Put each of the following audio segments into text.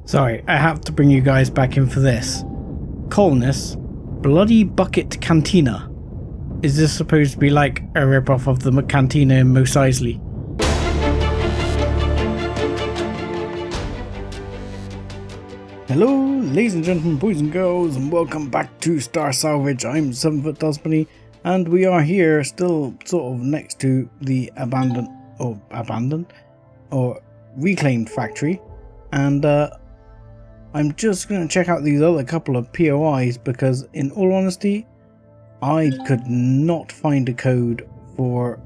Sorry, I have to bring you guys back in for this. Colonists, Bloody Bucket Cantina. Is this supposed to be like a rip-off of the Cantina in Mos Eisley? Hello, ladies and gentlemen, boys and girls, and welcome back to Star Salvage. I'm 7 Foot Dustbunny, and we are here still sort of next to the abandoned or reclaimed factory, and I'm just going to check out these other couple of POIs because, in all honesty, I could not find a code for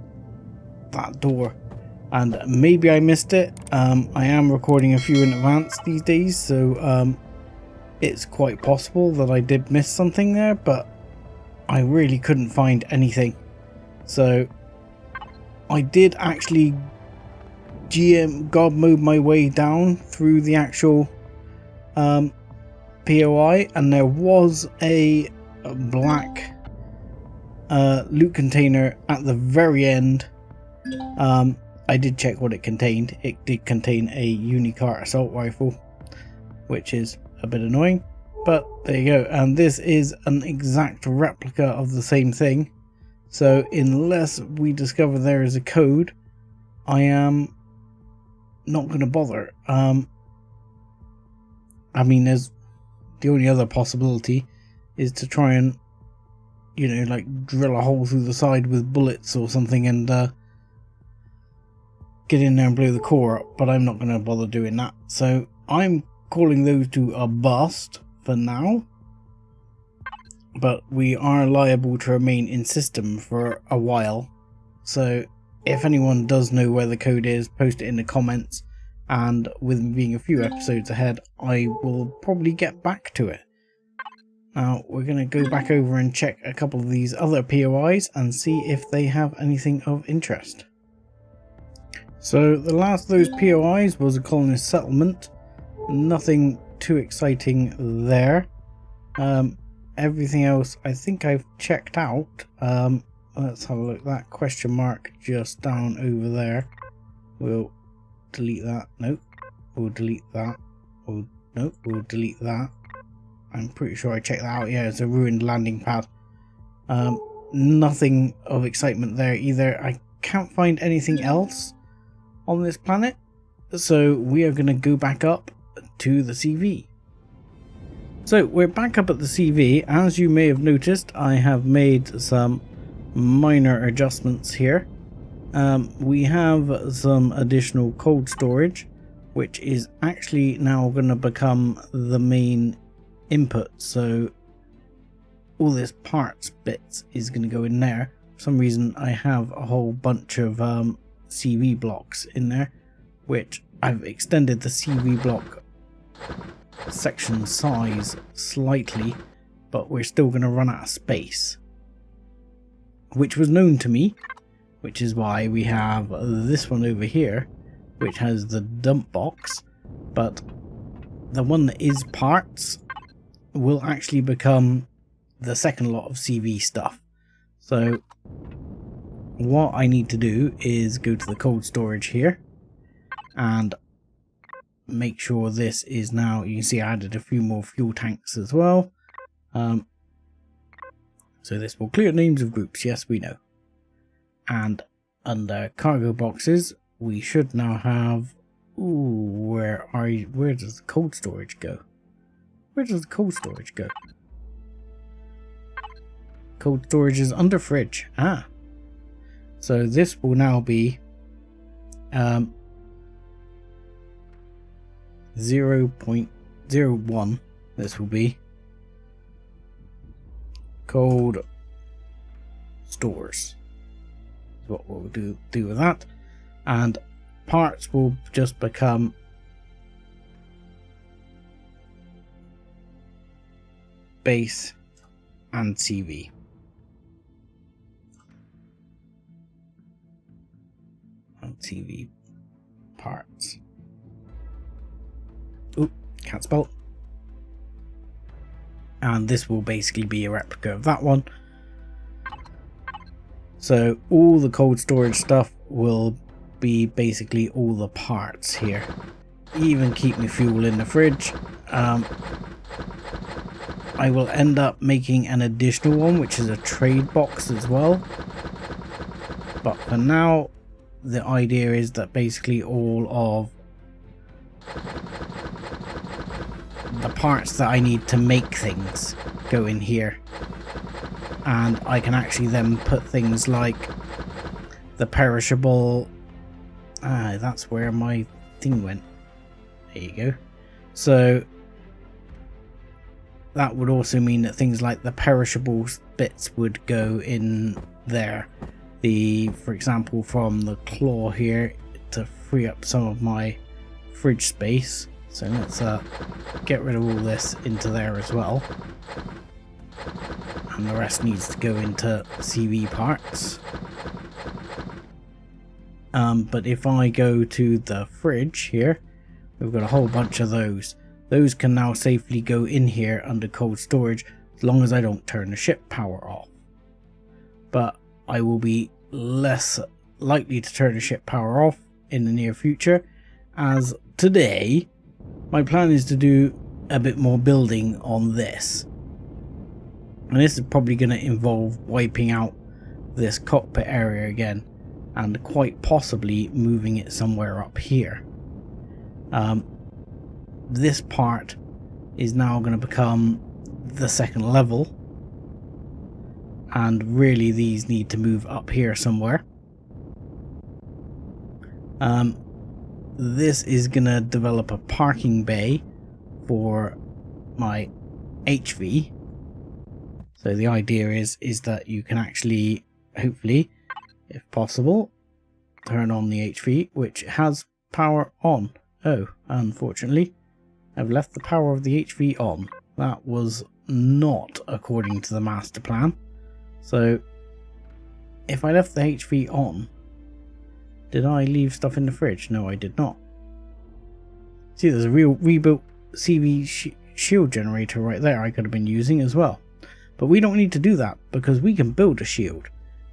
that door. And maybe I missed it. I am recording a few in advance these days, so it's quite possible that I did miss something there, but I really couldn't find anything. So I did actually God mode my way down through the actual POI, and there was a black loot container at the very end. I did check what it contained. It did contain a Unicart assault rifle, which is a bit annoying, but there you go. And this is an exact replica of the same thing, so unless we discover there is a code, I am not going to bother. I mean, there's the only other possibility is to try and, you know, like drill a hole through the side with bullets or something and get in there and blow the core up, but I'm not going to bother doing that. So I'm calling those two a bust for now, but we are liable to remain in system for a while. So if anyone does know where the code is, post it in the comments, and with me being a few episodes ahead, I will probably get back to it. Now we're going to go back over and check a couple of these other POIs and see if they have anything of interest. So the last of those POIs was a colonist settlement. Nothing too exciting there. Everything else I think I've checked out. Let's have a look. That question mark just down over there. We'll delete that. Nope. We'll delete that. Nope. We'll delete that. I'm pretty sure I checked that out. Yeah, it's a ruined landing pad. Nothing of excitement there either. I can't find anything else on this planet, so we are going to go back up to the CV. So we're back up at the CV. As you may have noticed, I have made some minor adjustments here. We have some additional cold storage, which is actually now going to become the main input. So all this parts bits is going to go in there. For some reason I have a whole bunch of CV blocks in there, which I've extended the CV block section size slightly, but we're still going to run out of space, which was known to me, which is why we have this one over here, which has the dump box, but the one that is parts will actually become the second lot of CV stuff. So what I need to do is go to the cold storage here and make sure this is now, you can see I added a few more fuel tanks as well. So this will clear names of groups, yes we know. And under cargo boxes we should now have, where does the cold storage go? Where does the cold storage go? Cold storage is under fridge. So this will now be 0.01. This will be cold stores. What we'll do with that, and parts will just become base and CV. And CV parts. Oop, can't spell. And this will basically be a replica of that one. So all the cold storage stuff will be basically all the parts here. even keep my fuel in the fridge. I will end up making an additional one, which is a trade box as well. But for now, the idea is that basically all of the parts that I need to make things go in here. And I can actually then put things like the perishable... that's where my thing went. There you go. So that would also mean that things like the perishable bits would go in there. For example, from the claw here to free up some of my fridge space. So let's get rid of all this into there as well. And the rest needs to go into CV parts. But if I go to the fridge here, we've got a whole bunch of those. Those can now safely go in here under cold storage as long as I don't turn the ship power off. But I will be less likely to turn the ship power off in the near future, as today my plan is to do a bit more building on this. And this is probably going to involve wiping out this cockpit area again and quite possibly moving it somewhere up here. This part is now going to become the second level, and really these need to move up here somewhere. This is going to develop a parking bay for my HV. So the idea is that you can actually, hopefully, if possible, turn on the HV, which has power on. Oh, unfortunately, I've left the power of the HV on. That was not according to the master plan. So, if I left the HV on, did I leave stuff in the fridge? No, I did not. See, there's a real rebuilt CV shield generator right there I could have been using as well. But we don't need to do that because we can build a shield.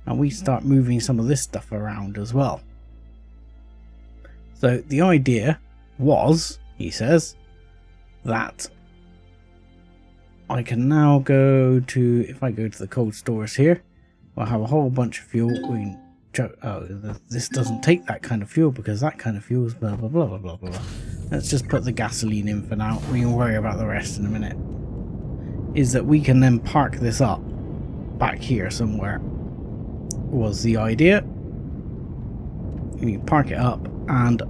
And we start moving some of this stuff around as well. So the idea was, he says, that I can now go to, if I go to the cold stores here, we'll have a whole bunch of fuel. We can, oh, this doesn't take that kind of fuel because that kind of fuel is blah blah blah blah blah blah. Let's just put the gasoline in for now. We can worry about the rest in a minute. Is that we can then park this up back here somewhere. Was the idea. We park it up and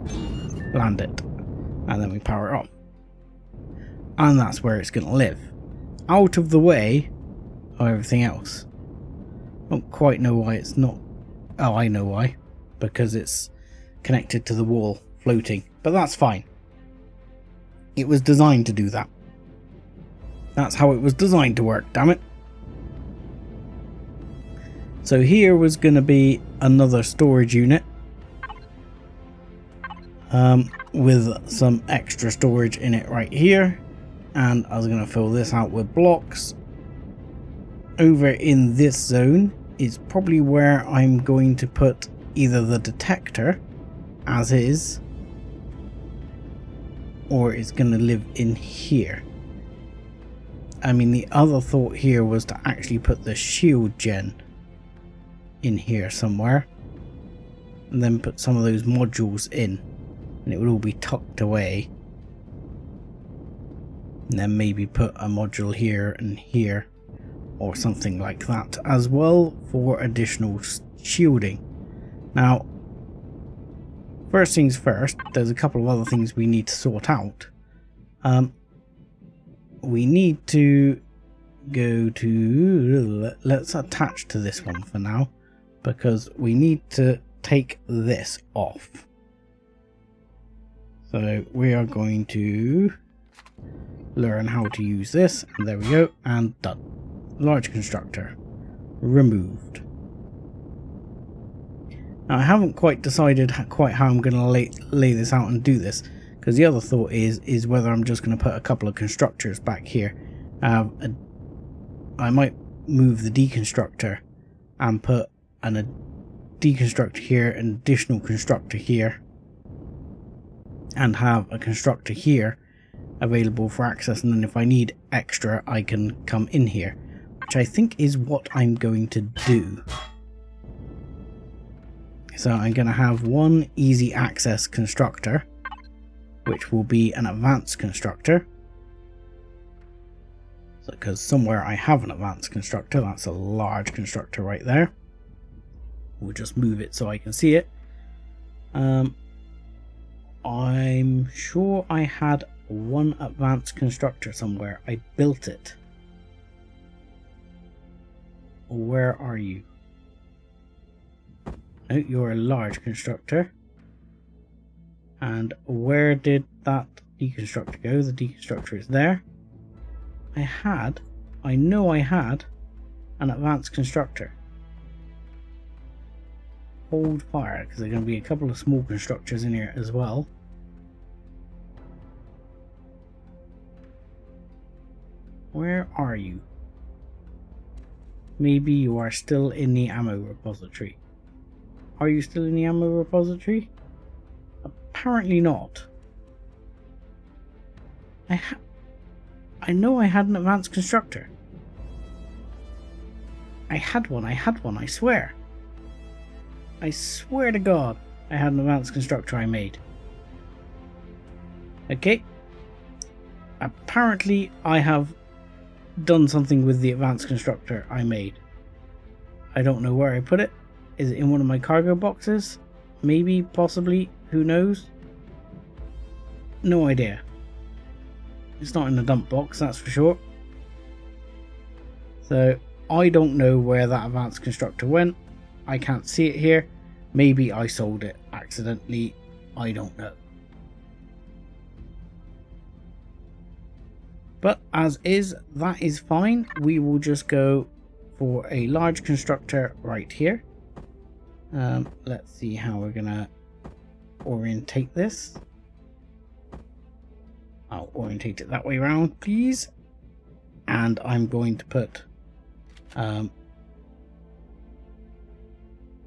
land it, and then we power it off, and that's where it's going to live, out of the way of everything else. Don't quite know why it's not. Oh, I know why, because it's connected to the wall floating, but that's fine. It was designed to do that. That's how it was designed to work, damn it. So here was going to be another storage unit with some extra storage in it right here, and I was going to fill this out with blocks. Over in this zone is probably where I'm going to put either the detector as is, or it's going to live in here. I mean, the other thought here was to actually put the shield gen in here somewhere, and then put some of those modules in, and it would all be tucked away, and then maybe put a module here and here or something like that as well for additional shielding. Now, first things first, there's a couple of other things we need to sort out. We need to go to, let's attach to this one for now, because we need to take this off. So we are going to learn how to use this, and there we go, and done. Large constructor removed. Now I haven't quite decided quite how I'm going to lay this out and do this, because the other thought is whether I'm just going to put a couple of constructors back here. I might move the deconstructor and put a deconstructor here, an additional constructor here, and have a constructor here available for access, and then if I need extra I can come in here, which I think is what I'm going to do. So I'm going to have one easy access constructor, which will be an advanced constructor. So, because somewhere I have an advanced constructor, that's a large constructor right there. We'll just move it so I can see it. I'm sure I had one advanced constructor somewhere. I built it. Where are you? Oh, you're a large constructor. And where did that deconstructor go? The deconstructor is there. I know I had an advanced constructor. Hold fire, because there are going to be a couple of small constructors in here as well. Where are you? Maybe you are still in the ammo repository. Are you still in the ammo repository? Apparently not. I know I had an advanced constructor. I had one, I swear. I swear to God, I had an advanced constructor I made. Okay. Apparently I have done something with the advanced constructor I made. I don't know where I put it. Is it in one of my cargo boxes? Maybe, possibly, who knows? No idea. It's not in the dump box, that's for sure. So I don't know where that advanced constructor went. I can't see it here. Maybe I sold it accidentally. I don't know. But as is, that is fine. We will just go for a large constructor right here. Let's see how we're gonna orientate this. I'll orientate it that way around, please. And I'm going to put the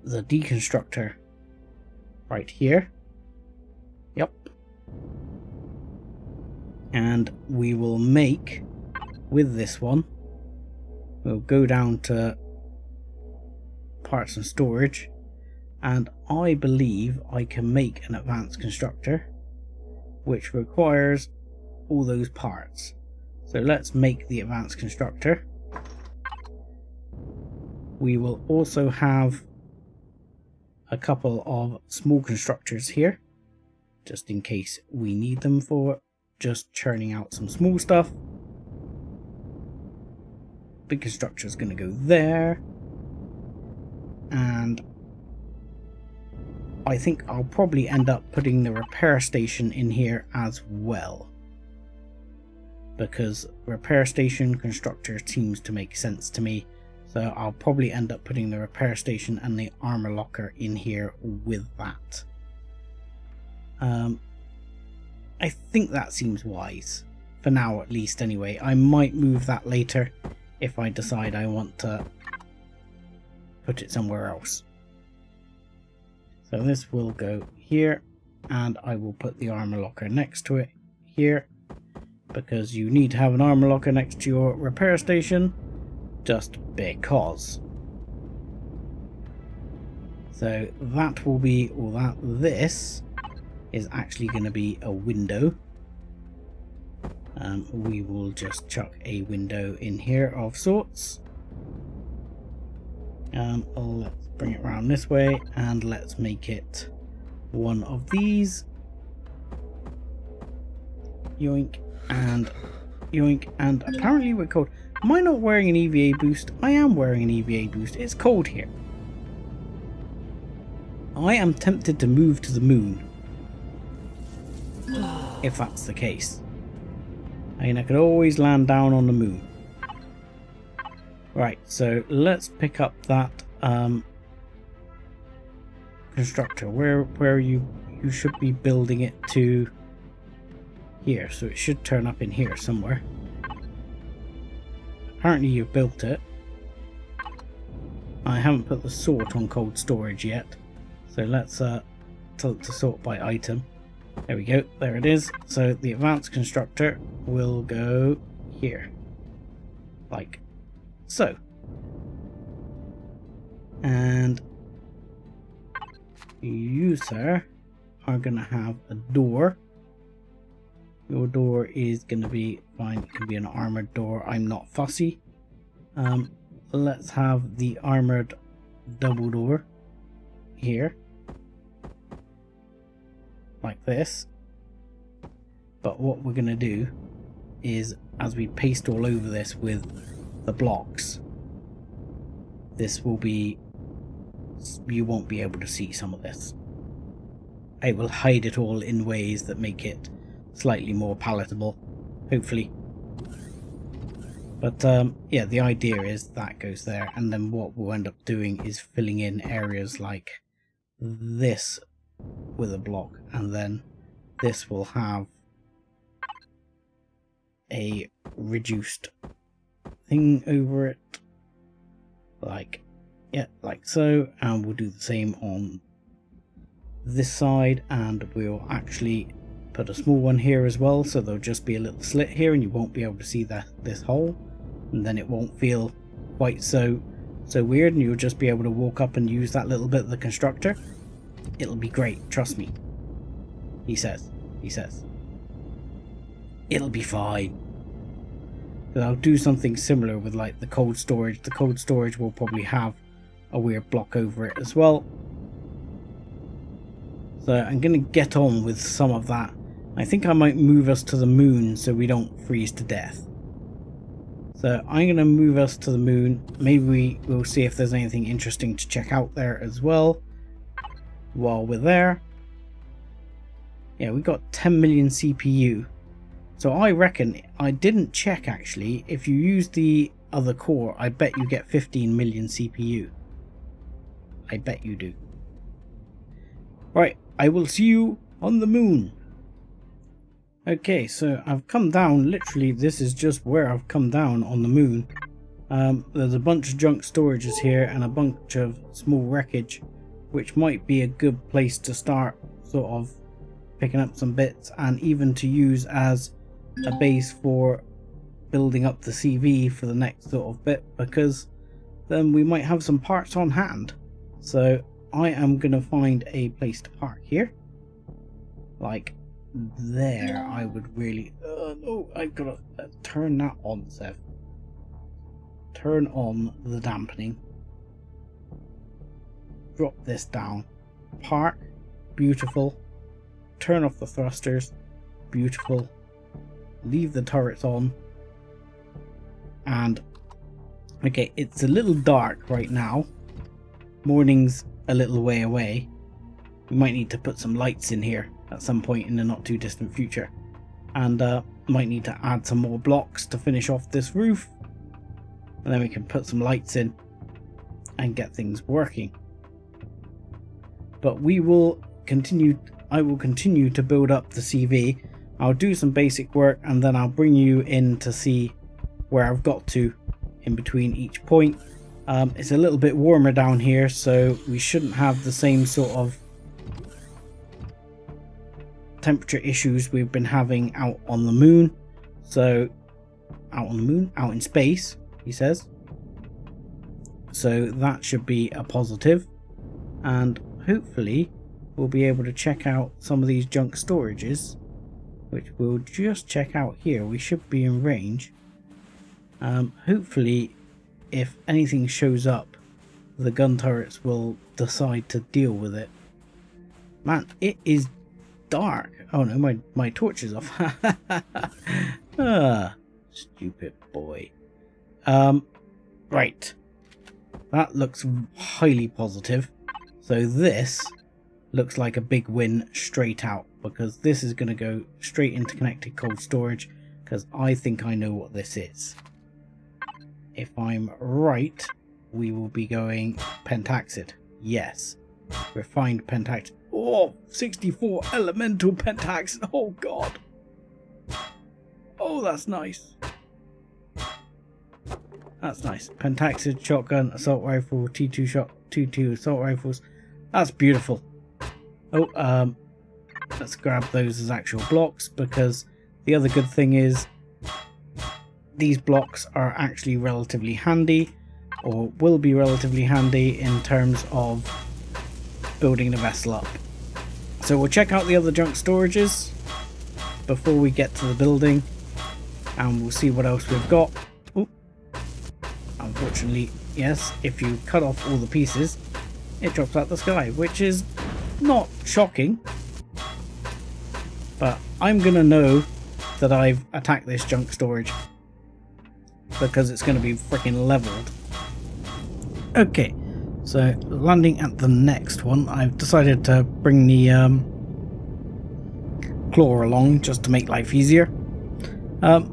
deconstructor right here. Yep. And we will make, with this one, we'll go down to parts and storage, and I believe I can make an advanced constructor which requires all those parts. So let's make the advanced constructor. We will also have a couple of small constructors here, just in case we need them for just churning out some small stuff. Big constructor is going to go there, and I think I'll probably end up putting the repair station in here as well, because repair station constructor seems to make sense to me. So I'll probably end up putting the repair station and the armor locker in here with that. I think that seems wise, for now at least anyway. I might move that later if I decide I want to put it somewhere else. So this will go here, and I will put the armor locker next to it here, because you need to have an armor locker next to your repair station, just because. So that will be all that. This is actually going to be a window. We will just chuck a window in here of sorts. Let's bring it around this way, and let's make it one of these. Yoink and yoink. And apparently we're cold. Am I not wearing an EVA boost? I am wearing an EVA boost. It's cold here. I am tempted to move to the moon, if that's the case. I mean, I could always land down on the moon. Right, so let's pick up that constructor. Where are you? You should be building it to here, so it should turn up in here somewhere. Apparently you've built it. I haven't put the sort on cold storage yet, so let's tell it to sort by item. There we go, there it is. So the advanced constructor will go here. Like so. And you, sir, are going to have a door. Your door is going to be fine. It can be an armored door. I'm not fussy. Let's have the armored double door here. Like this. But what we're going to do is, as we paste all over this with the blocks, this will be, you won't be able to see some of this. I will hide it all in ways that make it slightly more palatable, hopefully. But yeah, the idea is that goes there, and then what we'll end up doing is filling in areas like this with a block, and then this will have a reduced thing over it, like, yeah, like so. And we'll do the same on this side, and we'll actually put a small one here as well, so there'll just be a little slit here and you won't be able to see this hole, and then it won't feel quite so weird, and you'll just be able to walk up and use that little bit of the constructor. It'll be great, trust me. He says it'll be fine. But I'll do something similar with like the cold storage. The cold storage will probably have a weird block over it as well. So I'm going to get on with some of that. I think I might move us to the moon so we don't freeze to death. So I'm going to move us to the moon. Maybe we'll see if there's anything interesting to check out there as well while we're there. Yeah, we got 10 million CPU. So I reckon, I didn't check actually, if you use the other core, I bet you get 15 million CPU. I bet you do. Right, I will see you on the moon. Okay, so I've come down, literally this is just where I've come down on the moon. There's a bunch of junk storages here and a bunch of small wreckage, which might be a good place to start sort of picking up some bits, and even to use as a base for building up the CV for the next sort of bit, because then we might have some parts on hand. So I am going to find a place to park here. Like there, I would really... no, I've got to turn that on, Seth. Turn on the dampening. Drop this down. Park. Beautiful. Turn off the thrusters. Beautiful. Leave the turrets on. And... okay, it's a little dark right now. Morning's a little way away. We might need to put some lights in here at some point in the not too distant future, and might need to add some more blocks to finish off this roof, and then we can put some lights in and get things working. But we will continue, I will continue to build up the CV. I'll do some basic work and then I'll bring you in to see where I've got to in between each point. It's a little bit warmer down here, so we shouldn't have the same sort of temperature issues we've been having out on the moon. So out on the moon, out in space, he says. So that should be a positive, and hopefully we'll be able to check out some of these junk storages, which we'll just check out here. We should be in range. Hopefully if anything shows up, the gun turrets will decide to deal with it. Man, it is dark. Oh no, my torch is off. Ah, stupid boy. Right. That looks highly positive. So this looks like a big win straight out, because this is going to go straight into connected cold storage, because I think I know what this is. If I'm right, we will be going pentaxid. Yes. Refined pentaxid. Oh, 64 elemental pentaxid. Oh god. Oh, that's nice. That's nice. Pentaxid, shotgun, assault rifle, T2 assault rifles. That's beautiful. Oh, let's grab those as actual blocks, because the other good thing is these blocks are actually relatively handy, or will be relatively handy in terms of building the vessel up. So we'll check out the other junk storages before we get to the building, and we'll see what else we've got. Ooh. Unfortunately, yes, if you cut off all the pieces, it drops out the sky, which is not shocking, but I'm gonna know that I've attacked this junk storage because it's going to be freaking leveled. Okay, so landing at the next one, I've decided to bring the claw along just to make life easier. I'll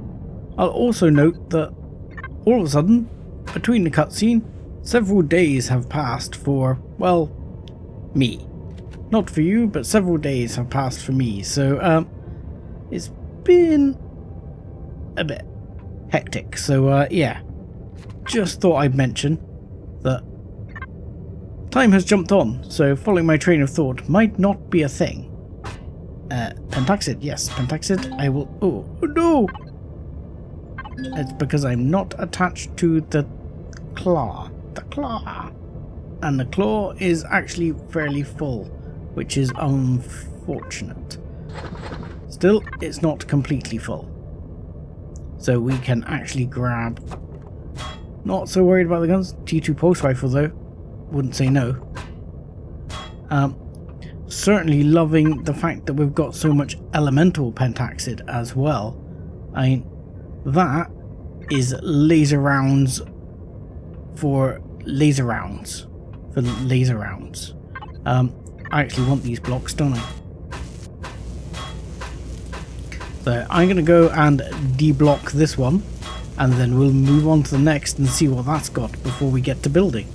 also note that all of a sudden, between the cutscene, several days have passed for, well, me. Not for you, but several days have passed for me, so it's been a bit hectic. So yeah, just thought I'd mention that time has jumped on, so following my train of thought might not be a thing. Pentaxid, yes, Pentaxid, I will... Oh, no! It's because I'm not attached to the claw. The claw! And the claw is actually fairly full, which is unfortunate. Still, it's not completely full. So we can actually grab... Not so worried about the guns. T2 pulse rifle though. Wouldn't say no. Certainly loving the fact that we've got so much elemental pentaxid as well. I mean, that is laser rounds for laser rounds. For laser rounds. I actually want these blocks, don't I? So I'm going to go and deblock this one, and then we'll move on to the next and see what that's got before we get to building.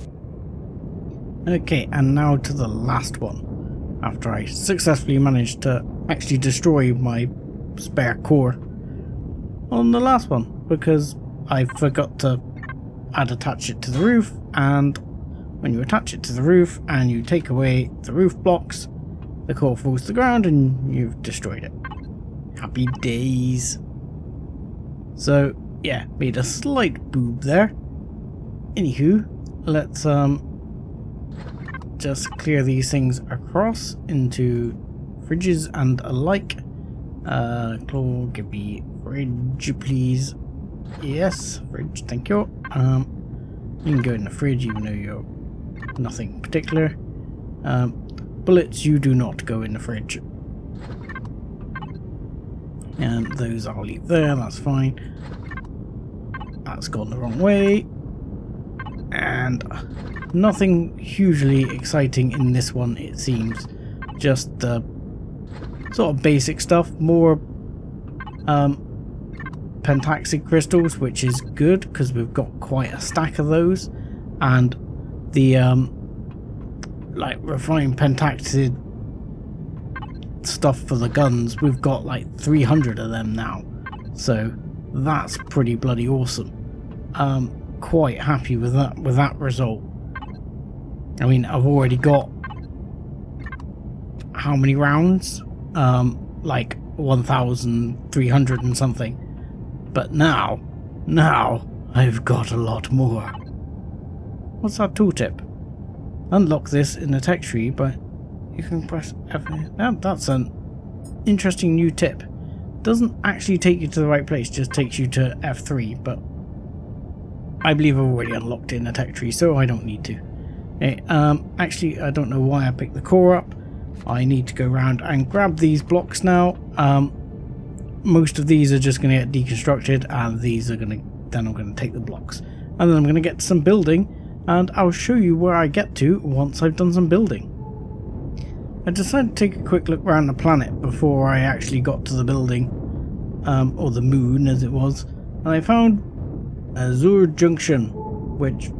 Okay, and now to the last one, after I successfully managed to actually destroy my spare core on the last one, because I forgot to attach it to the roof, and when you attach it to the roof and you take away the roof blocks, the core falls to the ground and you've destroyed it. Happy days. So yeah, made a slight boob there. Anywho, let's just clear these things across into fridges and alike. Claw, give me fridge please. Yes, fridge, thank you. You can go in the fridge even though you're nothing particular. Bullets, you do not go in the fridge. And those I'll leave there, that's fine. That's gone the wrong way. And nothing hugely exciting in this one, it seems. Just the sort of basic stuff. More pentaxic crystals, which is good because we've got quite a stack of those. And the like refined pentaxid stuff for the guns, we've got like 300 of them now, so that's pretty bloody awesome. Quite happy with that result. I mean, I've already got how many rounds? Like 1,300 and something, but now I've got a lot more. What's that tooltip? Unlock this in the tech tree, but you can press F. That's an interesting new tip. Doesn't actually take you to the right place, just takes you to F3, but I believe I've already unlocked it in the tech tree, so I don't need to. Okay, actually, I don't know why I picked the core up. I need to go around and grab these blocks now. Most of these are just going to get deconstructed, and these are going to... Then I'm going to take the blocks. And then I'm going to get to some building, and I'll show you where I get to once I've done some building. I decided to take a quick look around the planet before I actually got to the building, or the moon as it was, and I found Azure Junction, which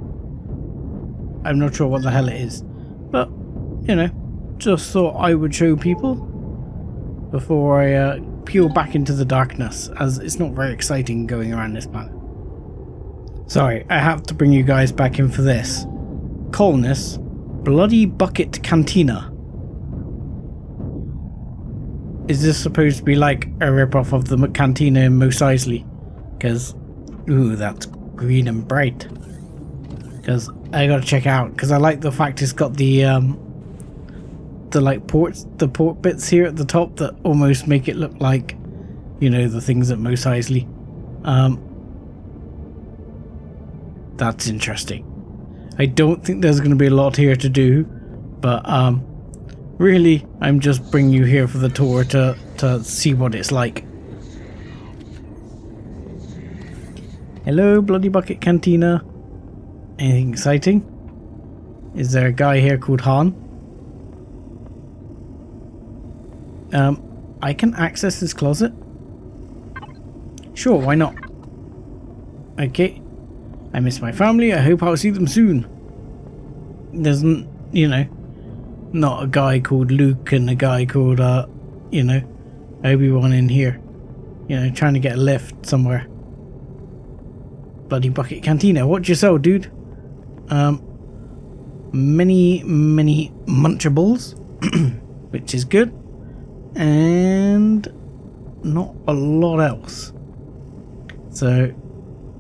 I'm not sure what the hell it is, but you know, just thought I would show people before I peel back into the darkness, as it's not very exciting going around this planet. Sorry, I have to bring you guys back in for this. Colonists, Bloody Bucket Cantina. is this supposed to be like a rip-off of the Cantina in Mos Eisley? Because, ooh, that's green and bright. Because I gotta check it out, because I like the fact it's got the like the port bits here at the top that almost make it look like, you know, the things at Mos Eisley. That's interesting. I don't think there's going to be a lot here to do, but really, I'm just bringing you here for the tour to see what it's like. Hello, Bloody Bucket Cantina. Anything exciting? Is there a guy here called Han? I can access this closet? Sure, why not? Okay. I miss my family. I hope I'll see them soon. There's, you know, not a guy called Luke and a guy called, you know, Obi-Wan in here. You know, trying to get a lift somewhere. Bloody Bucket Cantina. What do you sell, dude? Many munchables, which is good. And not a lot else. So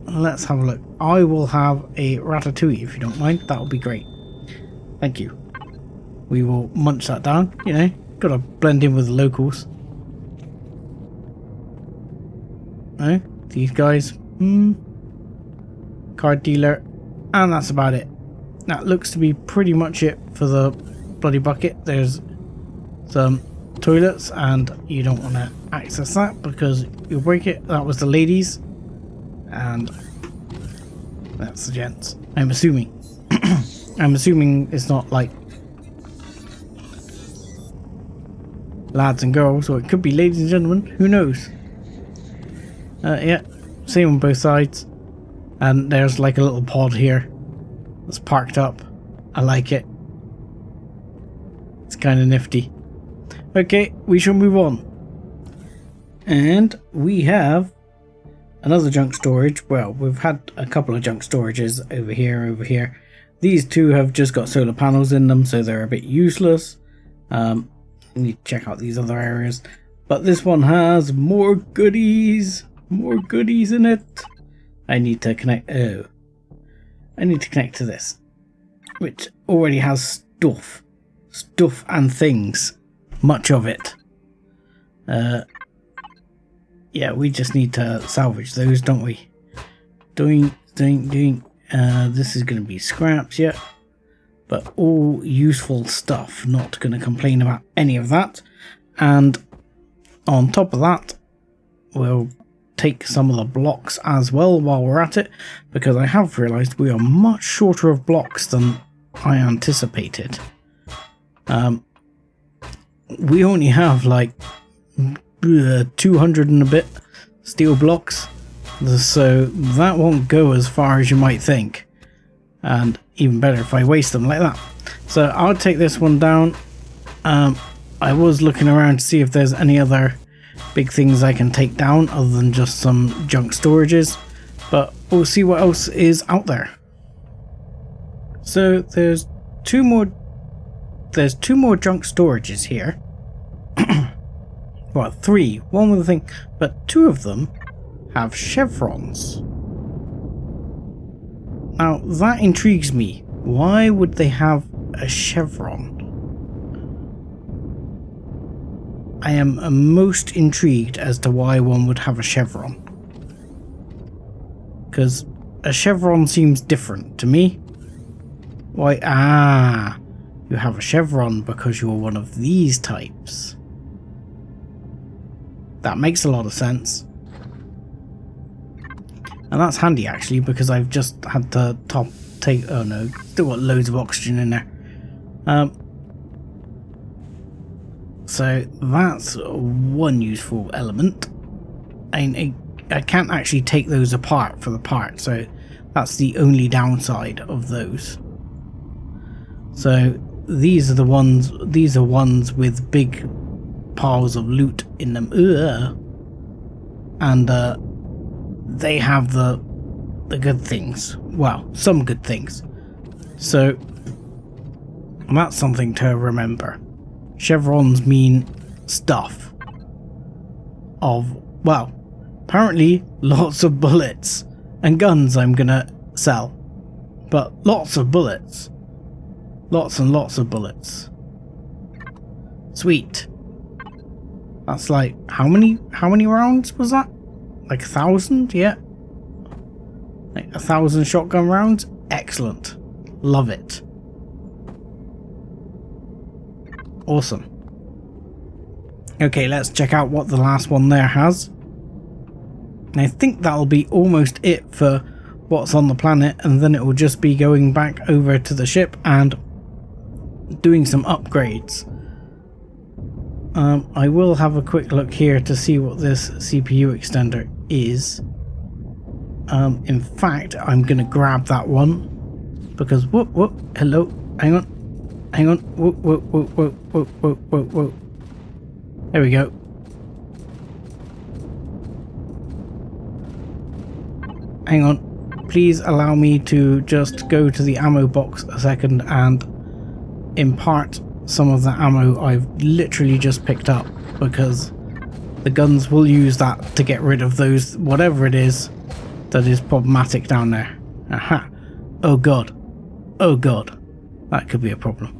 let's have a look. I will have a ratatouille if you don't mind. That would be great. Thank you. We will munch that down. You know, gotta blend in with the locals. No, these guys. Card dealer, and that's about it. That looks to be pretty much it for the Bloody Bucket. There's some toilets, and you don't want to access that because you'll break it. That was the ladies, and that's the gents. I'm assuming. I'm assuming it's not like lads and girls, or it could be ladies and gentlemen. Who knows? Yeah, same on both sides. And there's like a little pod here that's parked up. I like it. It's kind of nifty. Okay, we shall move on. And we have another junk storage. Well, we've had a couple of junk storages over here. These two have just got solar panels in them, so they're a bit useless. We need to check out these other areas. But this one has more goodies. More goodies in it. I need to connect. Oh, I need to connect to this, which already has stuff and things, much of it. Yeah, we just need to salvage those, don't we? Doing. This is going to be scraps, yeah, but all useful stuff. Not going to complain about any of that. And on top of that, we'll take some of the blocks as well while we're at it, because I have realized we are much shorter of blocks than I anticipated. We only have like 200 and a bit steel blocks, so that won't go as far as you might think, and even better if I waste them like that. So I'll take this one down. I was looking around to see if there's any other big things I can take down other than just some junk storages, but we'll see what else is out there. So there's two more junk storages here. Well, three, one with a thing, but two of them have chevrons. Now that intrigues me. Why would they have a chevron? I am most intrigued as to why one would have a chevron. Because a chevron seems different to me. Why? You have a chevron because you're one of these types. That makes a lot of sense. And that's handy actually, because I've just had to oh no, still got loads of oxygen in there. So that's one useful element. I can't actually take those apart for the part, so that's the only downside of those. So these are ones with big piles of loot in them. And they have the good things. Well, some good things. So that's something to remember. Chevrons mean stuff. of, well, apparently lots of bullets and guns I'm gonna sell. But lots of bullets. Lots and lots of bullets. Sweet. That's like, how many rounds was that? Like 1,000? Yeah. Like 1,000 shotgun rounds? Excellent. Love it. Awesome. Okay, let's check out what the last one there has. And I think that'll be almost it for what's on the planet, and then it will just be going back over to the ship and doing some upgrades. I will have a quick look here to see what this CPU extender is. In fact, I'm gonna grab that one because whoop, hello, hang on, whoa. There we go. Hang on, please allow me to just go to the ammo box a second and impart some of the ammo I've literally just picked up, because the guns will use that to get rid of those, whatever it is that is problematic down there. Aha. Oh god. Oh god. That could be a problem.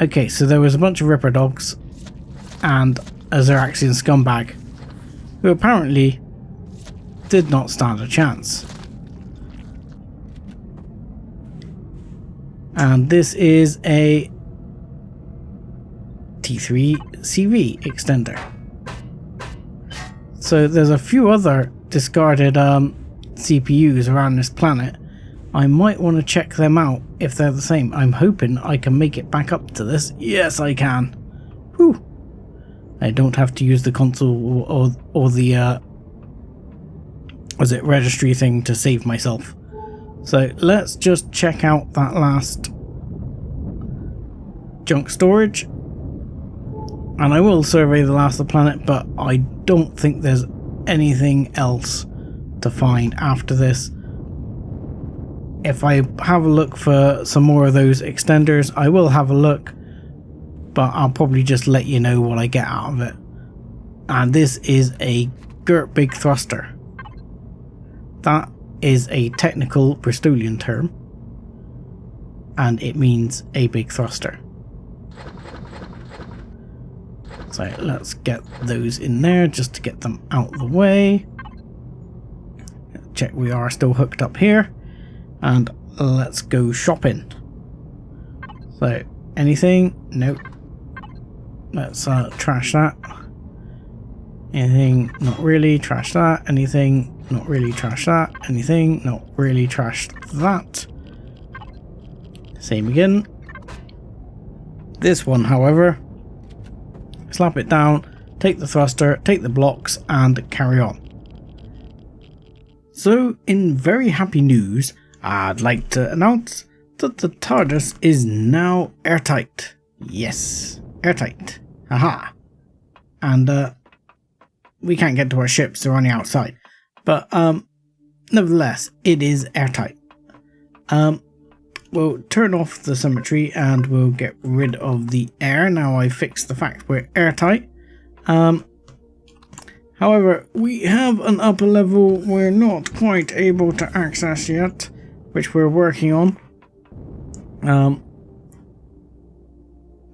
Okay, so there was a bunch of Ripper Dogs and a Xeraxian scumbag who apparently did not stand a chance. And this is a T3 CV extender. So there's a few other discarded CPUs around this planet. I might want to check them out if they're the same. I'm hoping I can make it back up to this. Yes, I can. Whew. I don't have to use the console or the was it registry thing to save myself. So let's just check out that last junk storage. And I will survey the last of the planet, but I don't think there's anything else to find after this. If I have a look for some more of those extenders, I will have a look, but I'll probably just let you know what I get out of it. And this is a Gert Big Thruster. That is a technical Bristolian term, and it means a big thruster. So let's get those in there just to get them out of the way. Check we are still hooked up here, and let's go shopping. So anything? Nope. Let's trash that. Anything? Not really. Trash that. Anything? Not really. Trash that. Anything? Not really. Trash that. Same again. This one, however, slap it down, take the thruster, take the blocks, and carry on. So, in very happy news, I'd like to announce that the TARDIS is now airtight. Yes, airtight. Haha. And we can't get to our ships, they're on the outside. But nevertheless, it is airtight. We'll turn off the symmetry and we'll get rid of the air. Now I fixed the fact we're airtight. However, we have an upper level we're not quite able to access yet, which we're working on.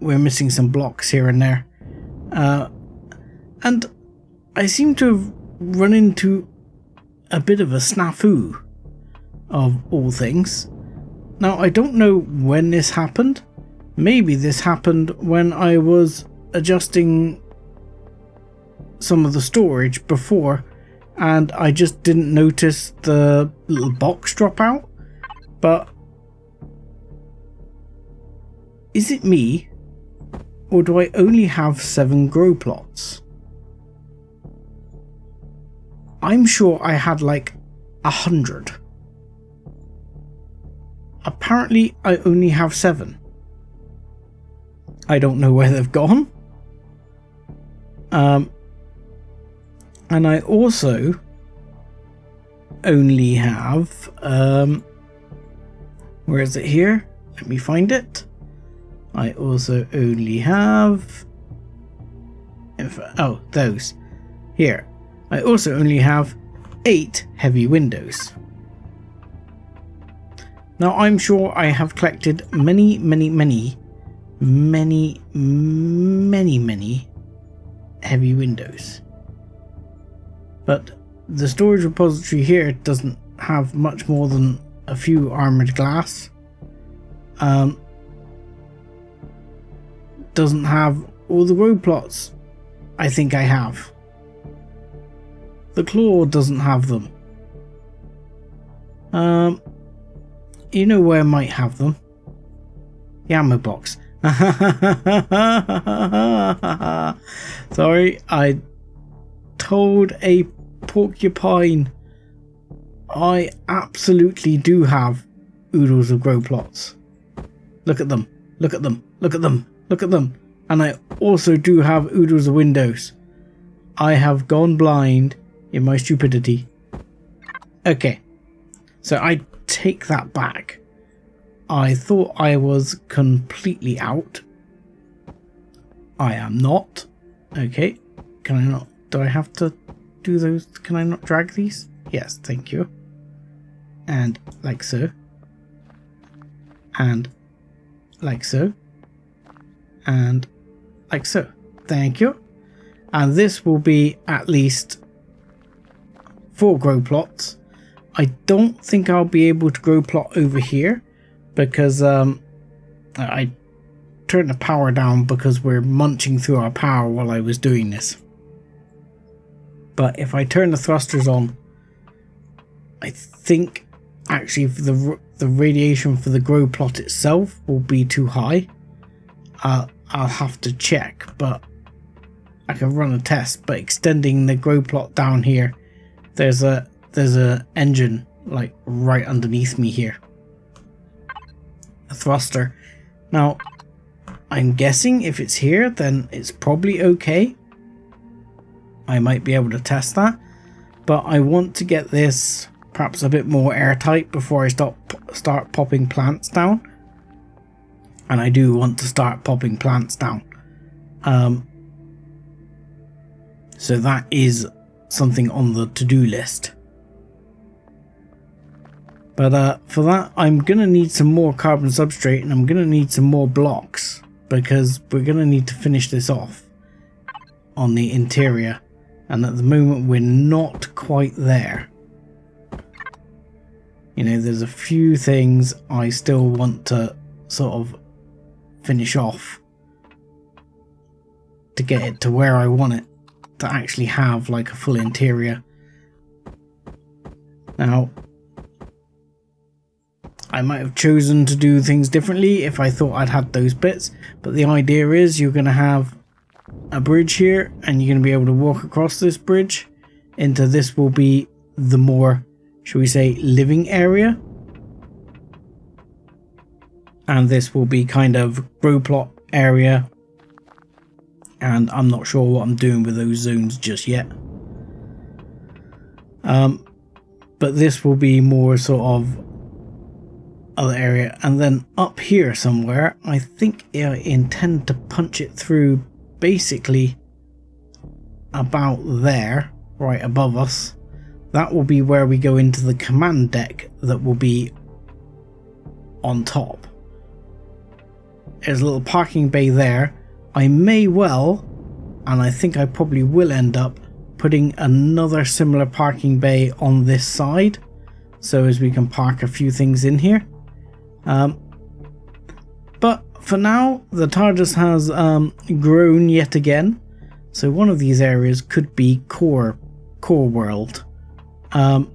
We're missing some blocks here and there. And I seem to have run into a bit of a snafu, of all things. Now, I don't know when this happened. Maybe this happened when I was adjusting some of the storage before and I just didn't notice the little box drop out. But is it me, or do I only have 7 grow plots? I'm sure I had like 100. Apparently I only have 7. I don't know where they've gone. And I also only have where is it here? Let me find it. I also only have those. here. I also only have 8 heavy windows. Now I'm sure I have collected many heavy windows. But the storage repository here doesn't have much more than a few armored glass. Doesn't have all the road plots I think I have. The claw doesn't have them. You know where I might have them? The ammo box. Sorry, I told a porcupine I absolutely do have oodles of grow plots. Look at them, look at them, look at them, look at them. And I also do have oodles of windows. I have gone blind in my stupidity. Okay, so I take that back. I thought I was completely out. I am not. Okay, can I not? Do I have to do those? Can I not drag these? Yes, thank you. And like so. And like so. And like so. Thank you. And this will be at least 4 grow plots. I don't think I'll be able to grow plot over here because I turned the power down because we're munching through our power while I was doing this. But if I turn the thrusters on, I think actually the radiation for the grow plot itself will be too high. I'll have to check, but I can run a test. But extending the grow plot down here, there's a engine like right underneath me here, a thruster. Now I'm guessing if it's here then it's probably okay. I might be able to test that, but I want to get this perhaps a bit more airtight before I start popping plants down. And I do want to start popping plants down. So that is something on the to-do list. But for that, I'm going to need some more carbon substrate and I'm going to need some more blocks because we're going to need to finish this off on the interior. And at the moment, we're not quite there. You know, there's a few things I still want to sort of finish off to get it to where I want it to actually have like a full interior. Now, I might have chosen to do things differently if I thought I'd had those bits, but the idea is you're going to have a bridge here and you're going to be able to walk across this bridge into this will be the more, shall we say, living area. And this will be kind of grow plot area. And I'm not sure what I'm doing with those zones just yet. But this will be more sort of other area. And then up here somewhere, I think I intend to punch it through basically about there, right above us. That will be where we go into the command deck that will be on top. There's a little parking bay there. I may well, and I think I probably will end up putting another similar parking bay on this side so as we can park a few things in here. But for now, the TARDIS has grown yet again. So one of these areas could be core world. And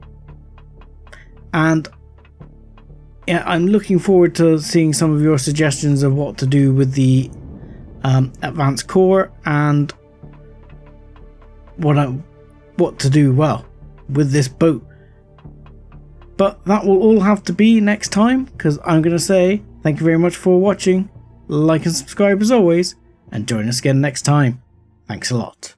yeah, I'm looking forward to seeing some of your suggestions of what to do with the advanced core and what to do well with this boat. But that will all have to be next time, because I'm going to say thank you very much for watching. Like and subscribe as always, and join us again next time. Thanks a lot.